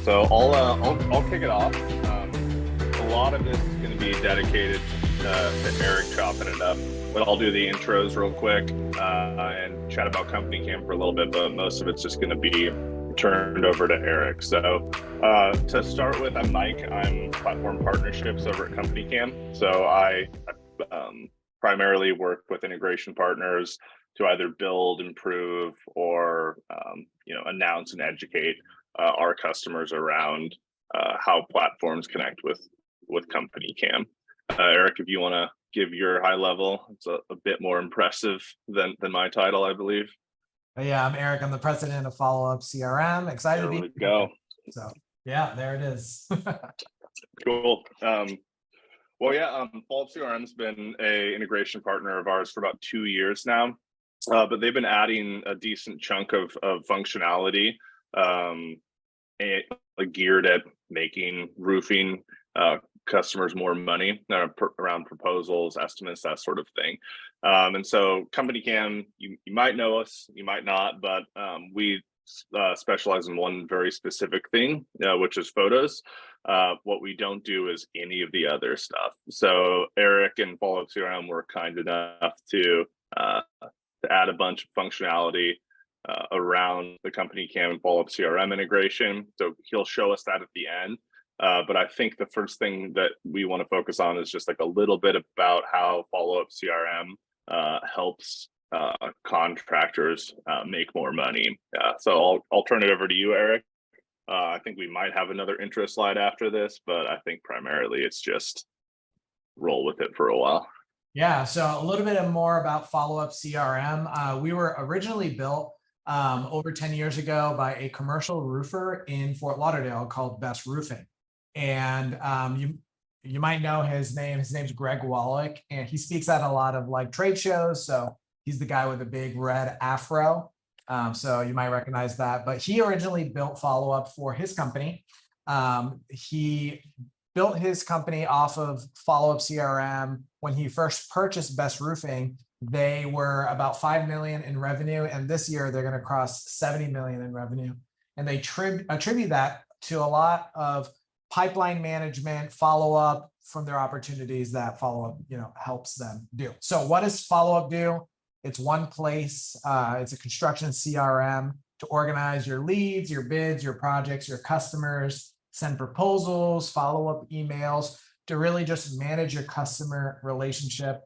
So I'll kick it off. A lot of this is going to be dedicated to Erick chopping it up, but I'll do the intros real quick and chat about CompanyCam for a little bit. But most of it's just going to be turned over to Erick. So to start with, I'm Mike. I'm platform partnerships over at CompanyCam. So I primarily work with integration partners to either build, improve, or announce and educate our customers around how platforms connect with CompanyCam. Erick, if you want to give your high level, it's a bit more impressive than my title, I believe. Yeah, I'm Erick. I'm the president of Followup CRM. Excited to be here. There we go. So yeah, there it is. Cool. Followup CRM has been an integration partner of ours for about 2 years now, but they've been adding a decent chunk of functionality geared at making roofing customers more money around proposals, estimates, that sort of thing. And so CompanyCam, you might know us, you might not, but we specialize in one very specific thing, which is photos. What we don't do is any of the other stuff. So Erick and Followup CRM were kind enough to add a bunch of functionality around the CompanyCam and Followup CRM integration. So he'll show us that at the end. But I think the first thing that we want to focus on is just like a little bit about how Followup CRM helps contractors make more money. So I'll turn it over to you, Erick. I think we might have another intro slide after this, but I think primarily it's just roll with it for a while. Yeah, so a little bit more about Followup CRM. We were originally built over 10 years ago by a commercial roofer in Fort Lauderdale called Best Roofing. And you might know his name. His name's Greg Wallach, and he speaks at a lot of like trade shows. So he's the guy with the big red afro. So you might recognize that. But he originally built Followup for his company. He built his company off of Followup CRM. When he first purchased Best Roofing, they were about 5 million in revenue, and this year they're going to cross 70 million in revenue. And they attribute that to a lot of pipeline management, follow-up from their opportunities that Followup, helps them do. So what does Followup do? It's one place. It's a construction CRM to organize your leads, your bids, your projects, your customers, send proposals, follow-up emails, to really just manage your customer relationship.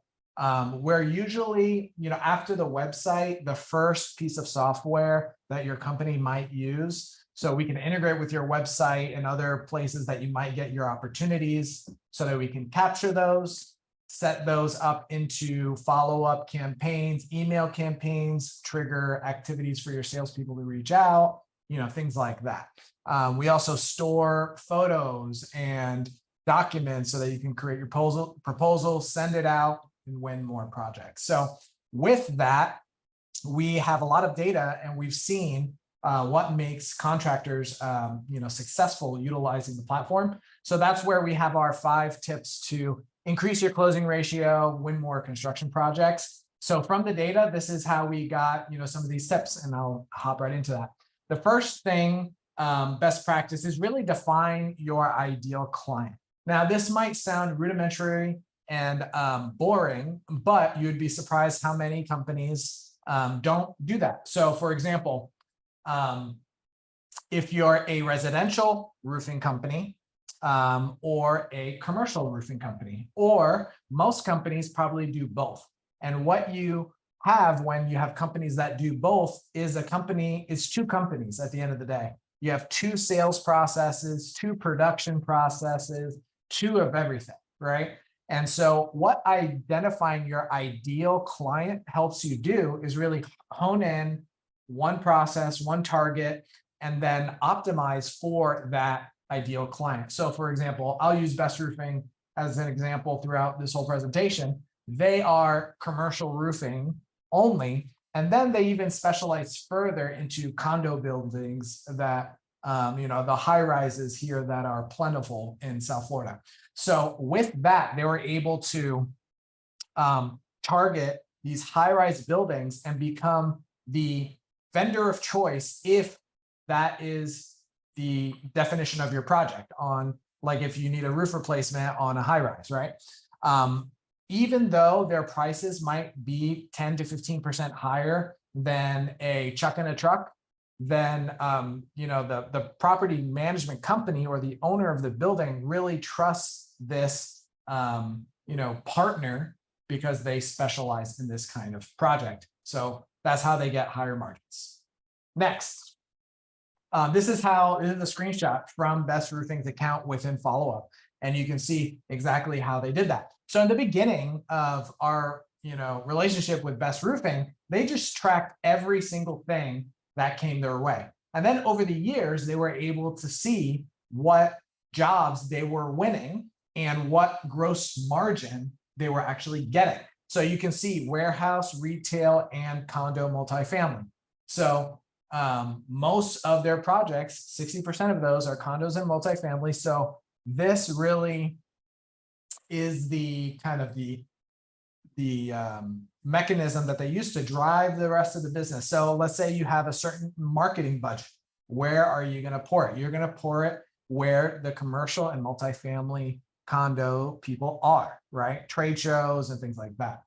Where usually, after the website, the first piece of software that your company might use. So we can integrate with your website and other places that you might get your opportunities so that we can capture those, set those up into follow-up campaigns, email campaigns, trigger activities for your salespeople to reach out, things like that. We also store photos and documents so that you can create your proposal, send it out, and win more projects. So with that, we have a lot of data, and we've seen what makes contractors successful utilizing the platform. So that's where we have our 5 tips to increase your closing ratio, win more construction projects. So from the data, this is how we got some of these tips, and I'll hop right into that. The first thing, best practice, is really define your ideal client. Now, this might sound rudimentary and boring, but you'd be surprised how many companies don't do that. So for example, if you're a residential roofing company or a commercial roofing company, or most companies probably do both. And what you have when you have companies that do both is two companies at the end of the day. You have 2 sales processes, 2 production processes, 2 of everything, right? And so what identifying your ideal client helps you do is really hone in one process, one target, and then optimize for that ideal client. So for example, I'll use Best Roofing as an example throughout this whole presentation. They are commercial roofing only, and then they even specialize further into condo buildings that, the high rises here that are plentiful in South Florida. So with that, they were able to target these high-rise buildings and become the vendor of choice if that is the definition of your project on, like if you need a roof replacement on a high rise, right? Even though their prices might be 10 to 15% higher than a chuck in a truck, then the property management company or the owner of the building really trusts this partner because they specialize in this kind of project. So that's how they get higher margins. Next, this is the screenshot from Best Roofing's account within Followup, and you can see exactly how they did that. So in the beginning of our relationship with Best Roofing, they just tracked every single thing that came their way. And then over the years, they were able to see what jobs they were winning and what gross margin they were actually getting. So you can see warehouse, retail, and condo multifamily. So most of their projects, 60% of those are condos and multifamily. So this really is the kind of the mechanism that they use to drive the rest of the business. So let's say you have a certain marketing budget. Where are you going to pour it? You're going to pour it where the commercial and multifamily condo people are, right? Trade shows and things like that.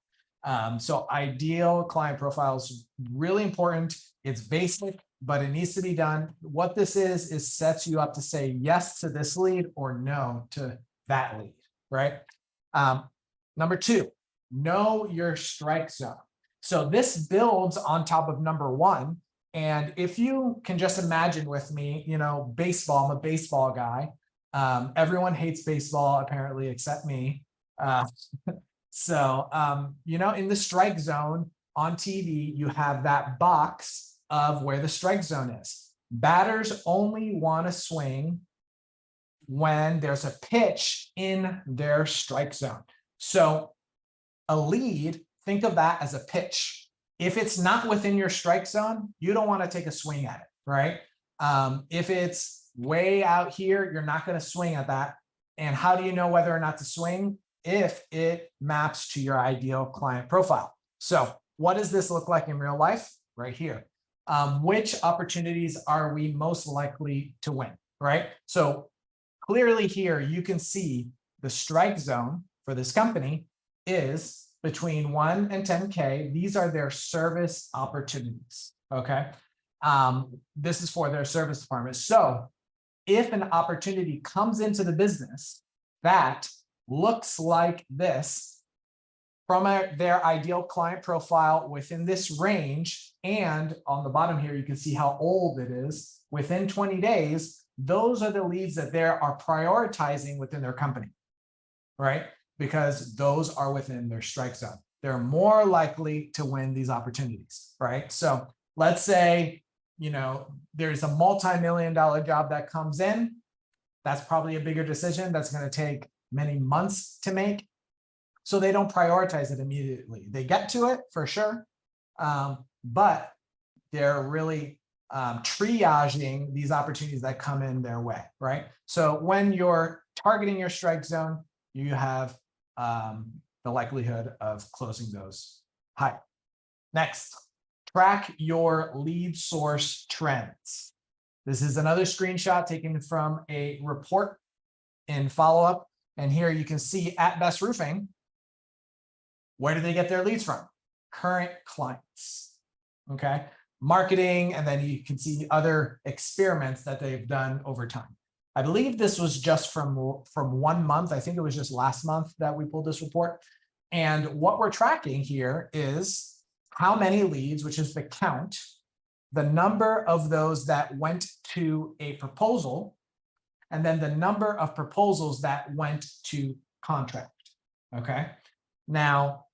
So ideal client profile is really important. It's basic, but it needs to be done. What this is sets you up to say yes to this lead or no to that lead, right? Number two, know your strike zone. So this builds on top of number one. And if you can just imagine with me, baseball, I'm a baseball guy. Everyone hates baseball, apparently, except me. In the strike zone on TV, you have that box of where the strike zone is. Batters only want to swing when there's a pitch in their strike zone. So a lead, think of that as a pitch. If it's not within your strike zone, you don't want to take a swing at it, right? If it's way out here, you're not going to swing at that. And how do you know whether or not to swing? If it maps to your ideal client profile. So what does this look like in real life? Right here. Which opportunities are we most likely to win, right? So clearly here, you can see the strike zone for this company is between 1 and 10K. These are their service opportunities, okay? This is for their service department. So if an opportunity comes into the business that looks like this from their ideal client profile within this range, and on the bottom here, you can see how old it is, within 20 days, those are the leads that they are prioritizing within their company, right? Because those are within their strike zone. They're more likely to win these opportunities, right? So let's say, there's a multi-million-dollar job that comes in. That's probably a bigger decision that's going to take many months to make. So they don't prioritize it immediately. They get to it for sure, but they're really triaging these opportunities that come in their way, right? So when you're targeting your strike zone, you have the likelihood of closing those higher. Next, track your lead source trends. This is another screenshot taken from a report in Followup. And here you can see at Best Roofing, where do they get their leads from? Current clients, okay? Marketing, and then you can see other experiments that they've done over time. I believe this was just from 1 month. I think it was just last month that we pulled this report. And what we're tracking here is how many leads, which is the count, the number of those that went to a proposal, and then the number of proposals that went to contract, okay? Now,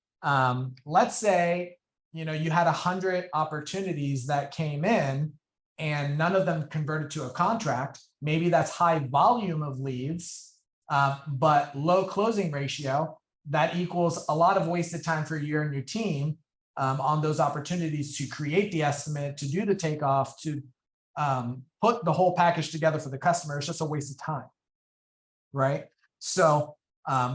let's say, you had 100 opportunities that came in and none of them converted to a contract. Maybe that's high volume of leads, but low closing ratio. That equals a lot of wasted time for you and your team on those opportunities to create the estimate, to do the takeoff, to put the whole package together for the customer. It's just a waste of time, right? So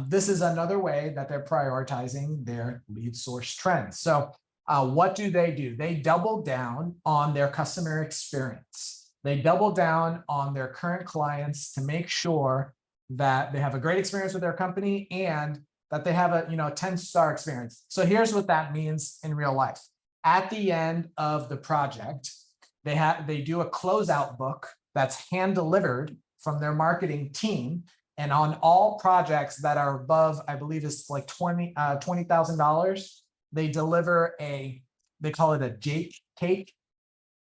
this is another way that they're prioritizing their lead source trends. So what do? They double down on their customer experience. They double down on their current clients to make sure that they have a great experience with their company and that they have a 10-star experience. So here's what that means in real life. At the end of the project, they do a closeout book that's hand delivered from their marketing team. And on all projects that are above, I believe it's like $20,000, they deliver they call it a Jake cake,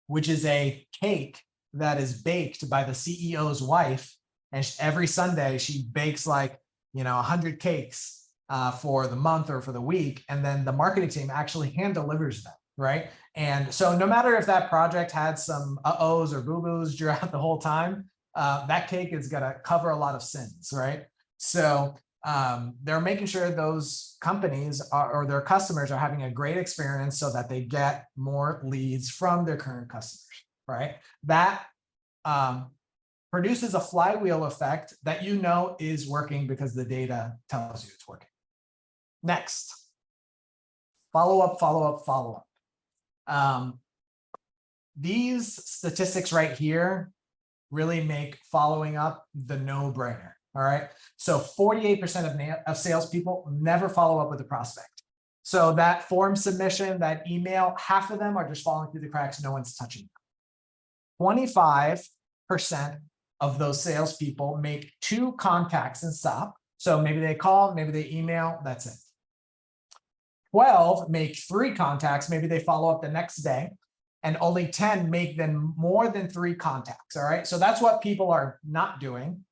which is a cake that is baked by the CEO's wife. And every Sunday she bakes like, 100 cakes for the month or for the week. And then the marketing team actually hand delivers them, right? And so no matter if that project had some uh-ohs or boo-boos throughout the whole time, that cake is going to cover a lot of sins, right? So they're making sure those companies or their customers are having a great experience so that they get more leads from their current customers, right? That produces a flywheel effect that is working because the data tells you it's working. Next, follow up. These statistics right here really make following up the no-brainer. All right. So 48% of salespeople never follow up with a prospect. So that form submission, that email, half of them are just falling through the cracks. No one's touching them. 25% of those salespeople make 2 contacts and stop. So maybe they call, maybe they email, that's it. 12 make 3 contacts, maybe they follow up the next day, and only 10 make them more than 3 contacts. All right. So that's what people are not doing.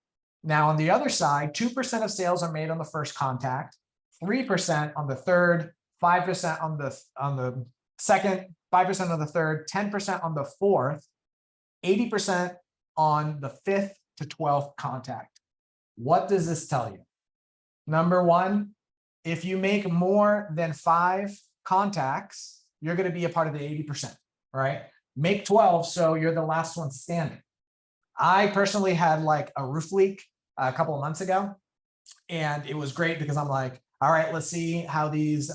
Now, on the other side, 2% of sales are made on the first contact, 3% on the third, 5% on the second, 5% on the third, 10% on the fourth, 80% on the 5th to 12th contact. What does this tell you? Number one, if you make more than 5 contacts, you're going to be a part of the 80%, right? Make 12, so you're the last one standing. I personally had like a roof leak a couple of months ago, and it was great because I'm like, all right, let's see how these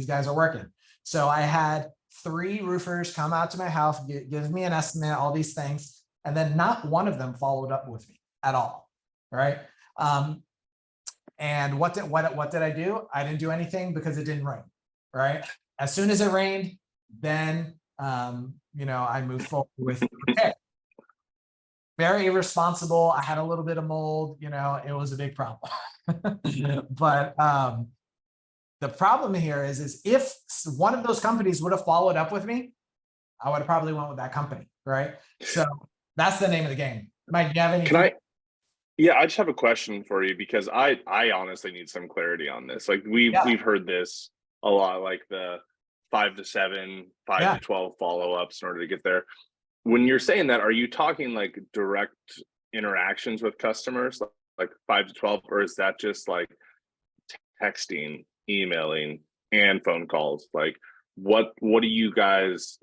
guys are working. So I had 3 roofers come out to my house, give me an estimate, all these things, and then not one of them followed up with me at all, right? And what did I do? I didn't do anything because it didn't rain, right? As soon as it rained, then I moved forward with repair. Very irresponsible. I had a little bit of mold, it was a big problem. But the problem here is if one of those companies would have followed up with me, I would have probably went with that company, right? So that's the name of the game. Mike, do you have any? Yeah, I just have a question for you because I honestly need some clarity on this. Like we've heard this a lot, like the 5 to 7, 5 to 12 follow-ups in order to get there. When you're saying that, are you talking like direct interactions with customers, like 5 to 12, or is that just like texting, emailing, and phone calls? Like what do you guys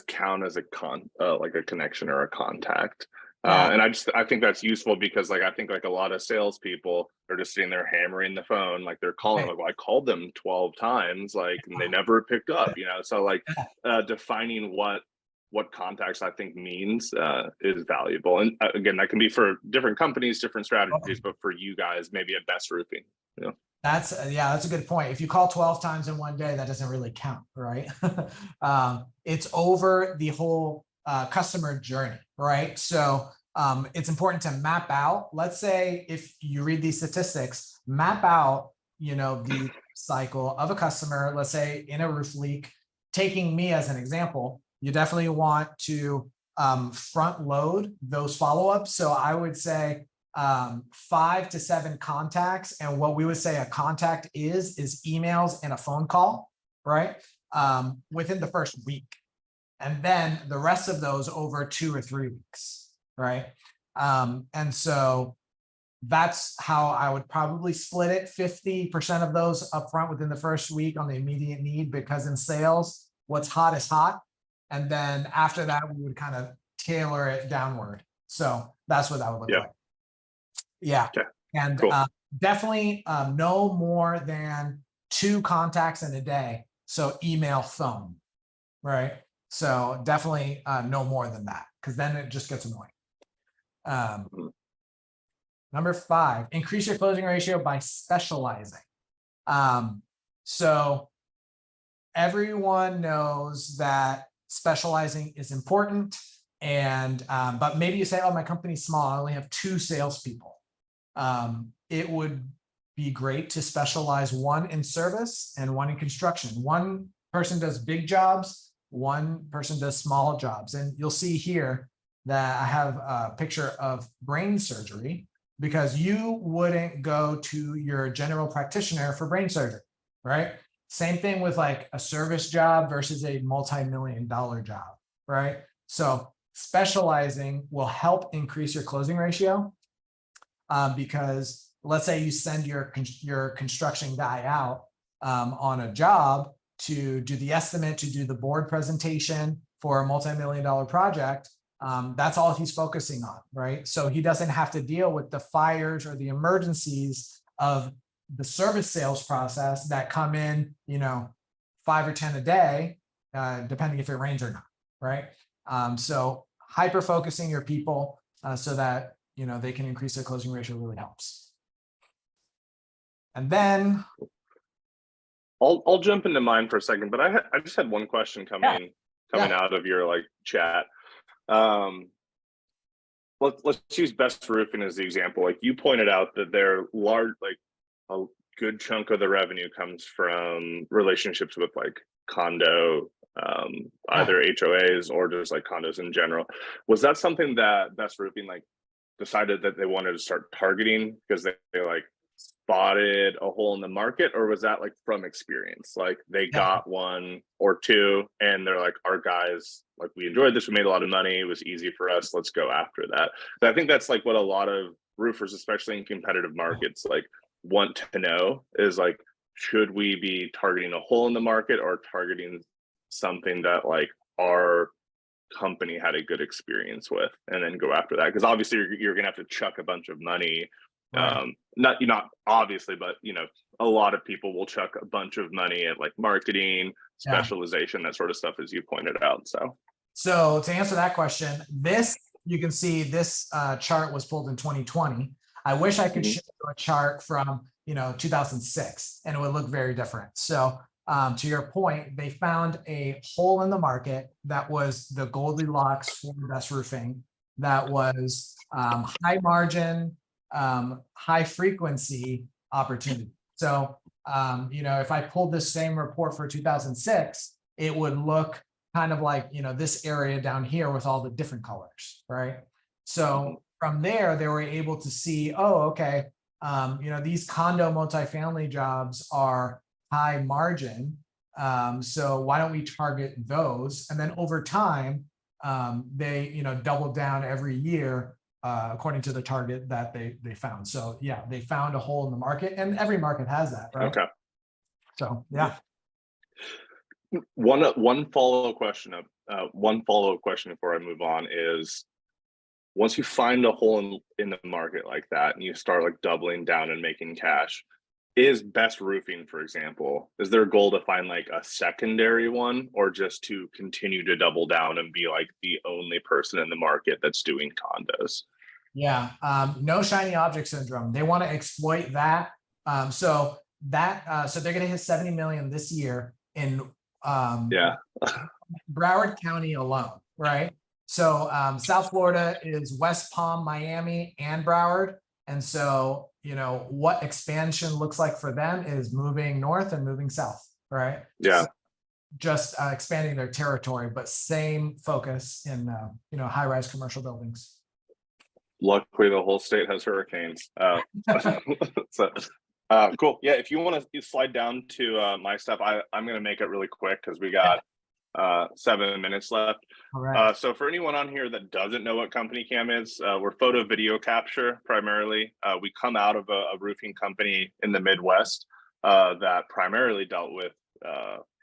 count as like a connection or a contact? And I think that's useful because I think a lot of salespeople are just sitting there hammering the phone, like they're calling, like, well, I called them 12 times, and they never picked up, so defining what contacts I think means is valuable. And again, that can be for different companies, different strategies, but for you guys, maybe at Best Roofing. That's a good point. If you call 12 times in one day, that doesn't really count, right? It's over the whole customer journey, right? So it's important to map out. Let's say if you read these statistics, map out, the cycle of a customer. Let's say in a roof leak, taking me as an example, you definitely want to front load those follow-ups. So I would say 5 to 7 contacts, and what we would say a contact is emails and a phone call, right? Within the first week. And then the rest of those over 2 or 3 weeks, right? And so that's how I would probably split it. 50% of those upfront within the first week on the immediate need, because in sales, what's hot is hot. And then after that, we would kind of tailor it downward. So that's what that would look like. Yeah. Okay. And cool. Definitely no more than 2 contacts in a day. So email, phone, right? So definitely no more than that, because then it just gets annoying. Number 5, increase your closing ratio by specializing. So everyone knows that specializing is important. And but maybe you say, oh, my company's small, I only have 2 salespeople. It would be great to specialize, one in service and one in construction. One person does big jobs, one person does small jobs. And you'll see here that I have a picture of brain surgery, because you wouldn't go to your general practitioner for brain surgery, right? Same thing with like a service job versus a multi-million-dollar job, right? So specializing will help increase your closing ratio, because let's say you send your construction guy out on a job to do the estimate, to do the board presentation for a multi-million-dollar project. That's all he's focusing on, right? So he doesn't have to deal with the fires or the emergencies of the service sales process that come in, 5 or 10 a day, depending if it rains or not, right? So hyper focusing your people so that they can increase their closing ratio really helps. And then I'll jump into mine for a second, but I just had one question coming out of your chat. Let's use Best Roofing as the example. Like you pointed out that they're large, like a good chunk of the revenue comes from relationships with like condo, either HOAs or just like condos in general. Was that something that Best Roofing decided that they wanted to start targeting because they spotted a hole in the market, or was that from experience? Like they got 1 or 2 and they're like, our guys, we enjoyed this, we made a lot of money, it was easy for us, let's go after that. So I think that's what a lot of roofers, especially in competitive markets, want to know is should we be targeting a hole in the market or targeting something that our company had a good experience with, and then go after that? Because obviously you're gonna have to chuck a bunch of money. Not obviously, but a lot of people will chuck a bunch of money at marketing, specialization, that sort of stuff, as you pointed out. So to answer that question, you can see this chart was pulled in 2020. I wish I could show you a chart from 2006 and it would look very different. So to your point, they found a hole in the market that was the Goldilocks for Best Roofing, that was high margin, high frequency opportunity. So, if I pulled this same report for 2006, it would look kind of like, this area down here with all the different colors, right? So from there, they were able to see, oh, okay, these condo multifamily jobs are high margin. So why don't we target those? And then over time, they, doubled down every year according to the target that they found. So yeah, they found a hole in the market, and every market has that, right? Okay. So yeah. One follow-up question before I move on is, once you find a hole in the market like that and you start doubling down and making cash, is Best Roofing, for example, is their goal to find a secondary one, or just to continue to double down and be the only person in the market that's doing condos? Yeah, no shiny object syndrome. They want to exploit that. So they're going to hit 70 million this year in Broward County alone, right? So South Florida is West Palm, Miami, and Broward. And so, what expansion looks like for them is moving north and moving south, right? Yeah. So just expanding their territory, but same focus in, high-rise commercial buildings. Luckily, the whole state has hurricanes. Cool. Yeah, if you want to slide down to my stuff, I'm going to make it really quick because we got 7 minutes left. All right. So for anyone on here that doesn't know what CompanyCam is, we're photo video capture primarily. We come out of a roofing company in the Midwest that primarily dealt with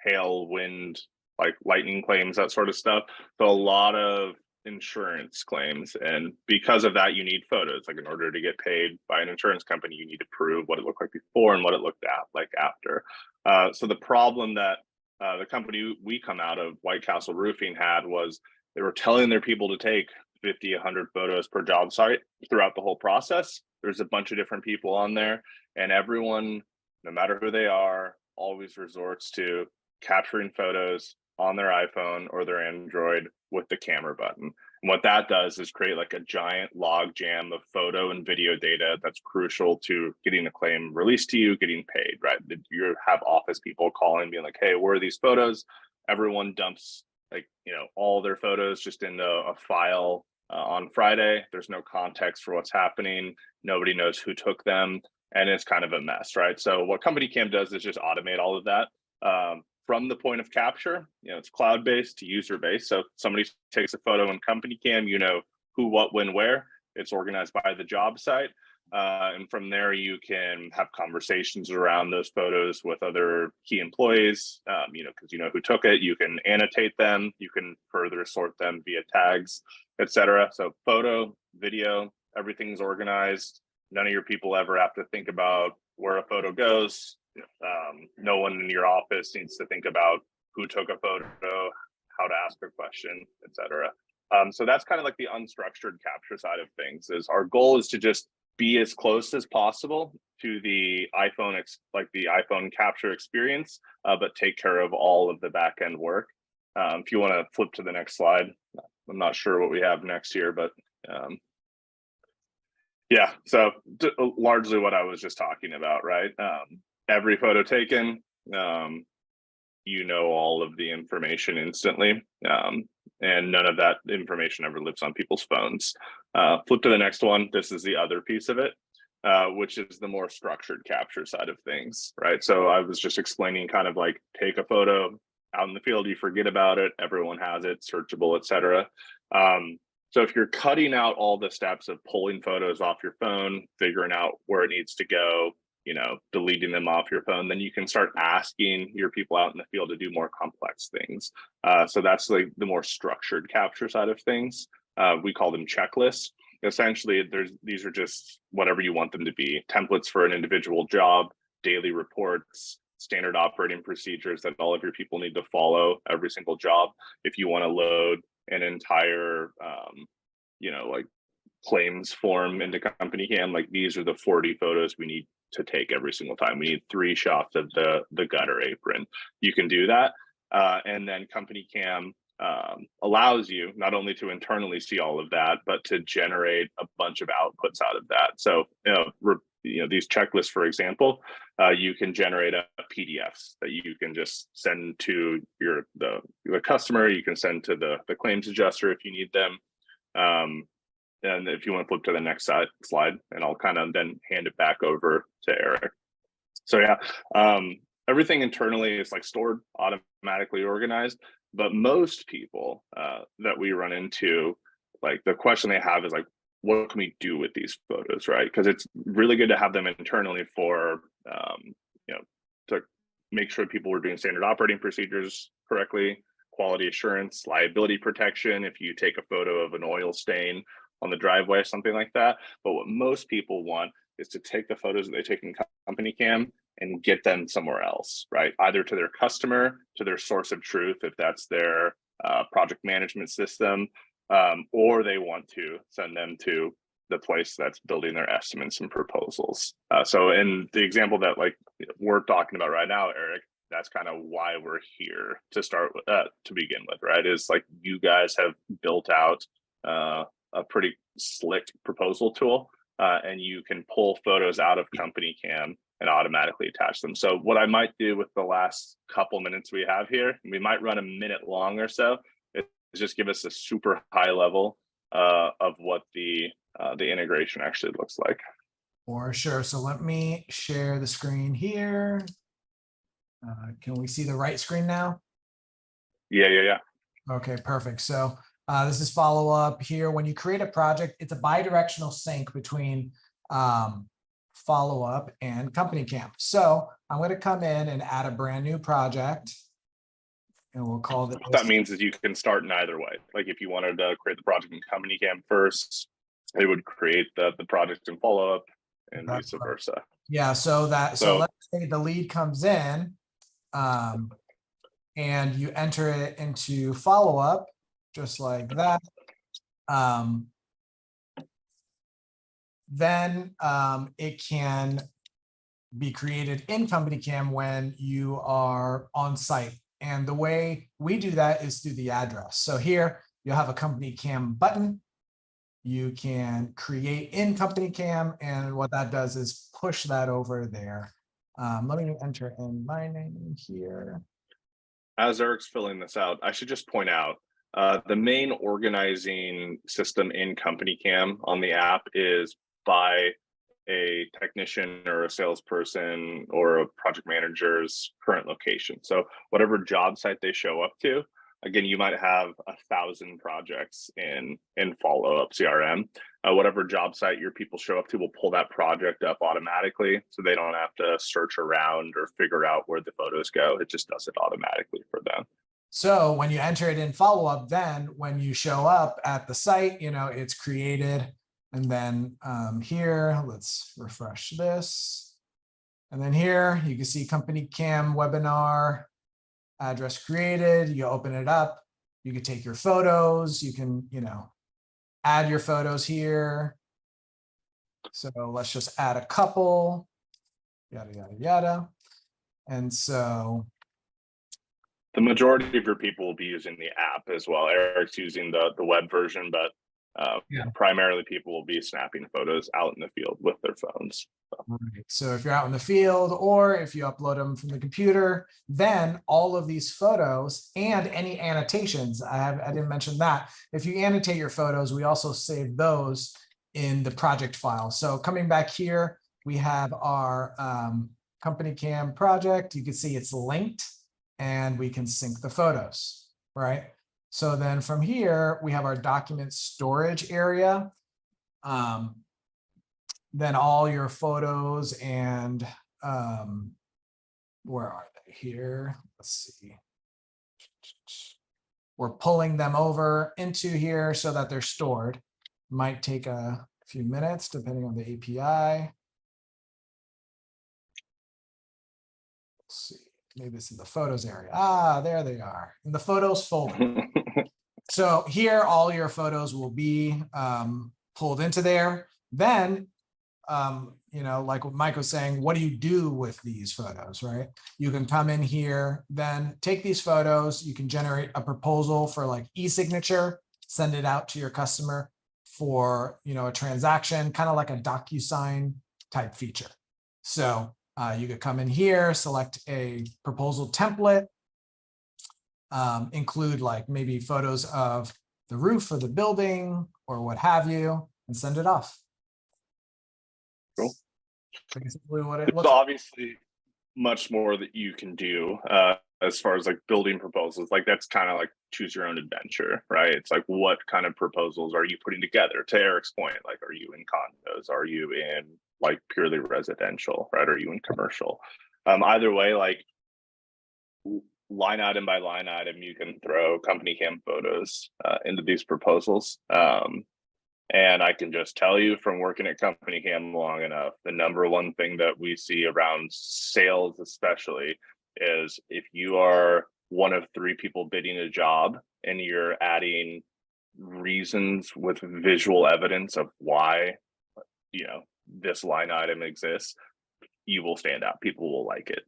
hail, wind, lightning claims, that sort of stuff. So a lot of insurance claims, and because of that, you need photos. In order to get paid by an insurance company, you need to prove what it looked like before and what it looked like after. So the problem that the company we come out of, White Castle Roofing, had was they were telling their people to take 50, 100 photos per job site throughout the whole process. There's a bunch of different people on there, and everyone, no matter who they are, always resorts to capturing photos on their iPhone or their Android with the camera button. And what that does is create like a giant log jam of photo and video data that's crucial to getting a claim released to you, getting paid, right? You have office people calling, being like, hey, where are these photos? Everyone dumps all their photos just into a file on Friday. There's no context for what's happening. Nobody knows who took them, and it's kind of a mess, right? So what CompanyCam does is just automate all of that. From the point of capture, it's cloud-based to user-based. So if somebody takes a photo in CompanyCam, you know who, what, when, where. It's organized by the job site. And from there, you can have conversations around those photos with other key employees, because you know who took it. You can annotate them. You can further sort them via tags, etc. So photo, video, everything's organized. None of your people ever have to think about where a photo goes. No one in your office needs to think about who took a photo, how to ask a question, etc. So that's kind of like the unstructured capture side of things. Is our goal is to just be as close as possible to the iPhone capture experience, but take care of all of the back end work. If you want to flip to the next slide, I'm not sure what we have next here, but yeah, so largely what I was just talking about, right? Every photo taken, all of the information instantly, and none of that information ever lives on people's phones. Flip to the next one. This is the other piece of it, which is the more structured capture side of things, right? So I was just explaining kind of like take a photo out in the field, you forget about it, everyone has it, searchable, etc. So if you're cutting out all the steps of pulling photos off your phone, figuring out where it needs to go, deleting them off your phone, then you can start asking your people out in the field to do more complex things. So that's like the more structured capture side of things. We call them checklists. Essentially, these are just whatever you want them to be. Templates for an individual job, daily reports, standard operating procedures that all of your people need to follow every single job. If you want to load an entire, claims form into CompanyCam, like these are the 40 photos we need to take every single time. We need 3 shots of the gutter apron. You can do that. And then CompanyCam allows you not only to internally see all of that, but to generate a bunch of outputs out of that. So, these checklists, for example, you can generate PDFs that you can just send to the customer. You can send to the claims adjuster if you need them. And if you want to flip to the next slide, and I'll kind of then hand it back over to Eric. So yeah, everything internally is like stored, automatically organized, but most people that we run into, like the question they have is like, what can we do with these photos, right? Because it's really good to have them internally for, to make sure people are doing standard operating procedures correctly, quality assurance, liability protection, if you take a photo of an oil stain on the driveway, something like that. But what most people want is to take the photos that they take in CompanyCam and get them somewhere else, right? Either to their customer, to their source of truth, if that's their project management system, or they want to send them to the place that's building their estimates and proposals. So in the example that we're talking about right now, Eric, that's kind of why we're here to start with, to begin with, right? Is like you guys have built out a pretty slick proposal tool, and you can pull photos out of CompanyCam and automatically attach them. So what I might do with the last couple minutes we have here, we might run a minute long or so, is just give us a super high level of what the integration actually looks like. For sure. So let me share the screen here. Can we see the right screen now? Yeah. Okay, perfect. So this is Followup here. When you create a project, it's a bi-directional sync between Followup and CompanyCam. So I'm going to come in and add a brand new project, and we'll call this. What that means is you can start in either way. Like if you wanted to create the project in CompanyCam first, it would create the project in Followup, and vice versa. Yeah. So let's say the lead comes in, and you enter it into Followup, just like that. Then it can be created in CompanyCam when you are on site. And the way we do that is through the address. So here you'll have a CompanyCam button. You can create in CompanyCam, and what that does is push that over there. Let me enter in my name here. As Eric's filling this out, I should just point out the main organizing system in CompanyCam on the app is by a technician or a salesperson or a project manager's current location. So whatever job site they show up to, again, you might have 1,000 projects in Followup CRM. Whatever job site your people show up to will pull that project up automatically, so they don't have to search around or figure out where the photos go. It just does it automatically for them. So when you enter it in Followup, then when you show up at the site, it's created. And then here, let's refresh this. And then here you can see CompanyCam webinar address created. You open it up. You can take your photos. You can, add your photos here. So let's just add a couple, yada, yada, yada. And so the majority of your people will be using the app as well. Eric's using the web version, but primarily people will be snapping photos out in the field with their phones. Right. So if you're out in the field or if you upload them from the computer, then all of these photos and any annotations, I didn't mention that. If you annotate your photos, we also save those in the project file. So coming back here, we have our CompanyCam project. You can see it's linked and we can sync the photos, right? So then from here, we have our document storage area. Then all your photos and where are they here? Let's see. We're pulling them over into here so that they're stored. Might take a few minutes depending on the API. Let's see. Maybe it's in the photos area. Ah, there they are in the photos folder. So here, all your photos will be pulled into there. Then, like what Mike was saying, what do you do with these photos, right? You can come in here, then take these photos. You can generate a proposal for like e-signature, send it out to your customer for, a transaction, kind of like a DocuSign type feature. So you could come in here, select a proposal template, include like maybe photos of the roof or the building or what have you, and send it off. Cool. Basically what it There's obviously much more that you can do as far as like building proposals. Like that's kind of like choose your own adventure, right? It's like, what kind of proposals are you putting together? To Eric's point, like, are you in condos? Are you in like purely residential, right? Are you in commercial? Either way, like line item by line item, you can throw CompanyCam photos into these proposals. And I can just tell you from working at CompanyCam long enough, the number one thing that we see around sales especially is if you are one of 3 people bidding a job and you're adding reasons with visual evidence of why, this line item exists, you will stand out. People will like it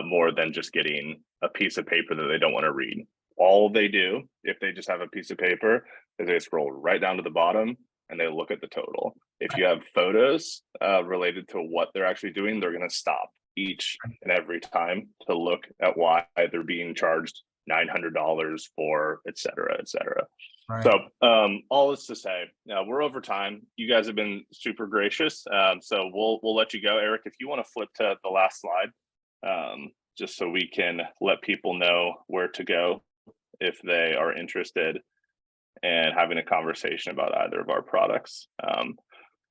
more than just getting a piece of paper that they don't want to read. All they do, if they just have a piece of paper, is they scroll right down to the bottom and they look at the total. If you have photos related to what they're actually doing, they're going to stop each and every time to look at why they're being charged $900 for, et cetera, et cetera. Right. So all this to say, we're over time. You guys have been super gracious. So we'll let you go. Eric, if you want to flip to the last slide, just so we can let people know where to go if they are interested and having a conversation about either of our products.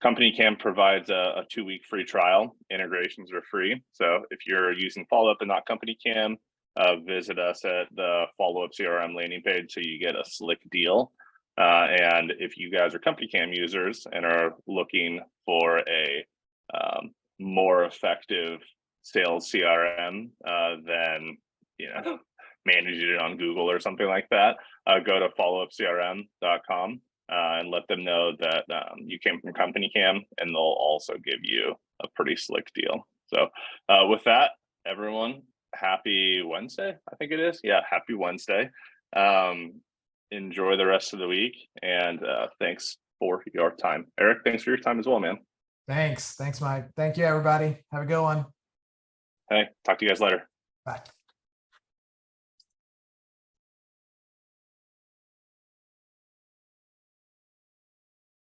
CompanyCam provides a 2-week free trial. Integrations are free. So if you're using Followup and not CompanyCam, visit us at the Followup CRM landing page so you get a slick deal. And if you guys are CompanyCam users and are looking for a more effective sales CRM, then managing it on Google or something like that, go to followupcrm.com and let them know that you came from CompanyCam, and they'll also give you a pretty slick deal. So with that, everyone, happy Wednesday. I think it is. Yeah, happy Wednesday. Enjoy the rest of the week, and thanks for your time. Eric, thanks for your time as well, man. Thanks, Mike. Thank you, everybody. Have a good one. Hey, talk to you guys later. Bye.